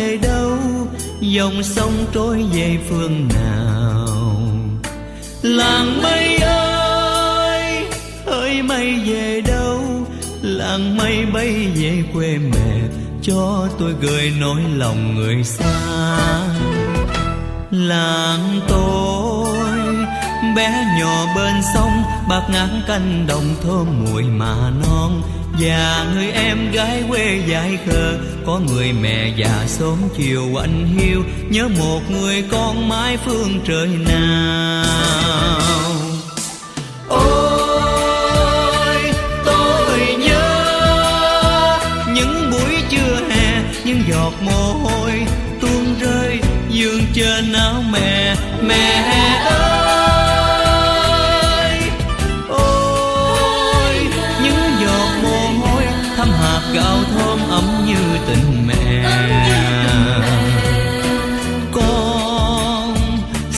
về đâu, dòng sông trôi về phương nào. Làng mây ơi, hỡi mây về đâu, làng mây bay về quê mẹ, cho tôi gửi nỗi lòng người xa. Làng tôi bé nhỏ bên sông, bạc ngát canh đồng thơm mùi mà non. Và người em gái quê dại khờ, có người mẹ già sớm chiều anh hiu, nhớ một người con mãi phương trời nào. Ôi tôi nhớ những buổi trưa hè, những giọt mồ hôi tuôn rơi dương trên áo mẹ. Mẹ ơi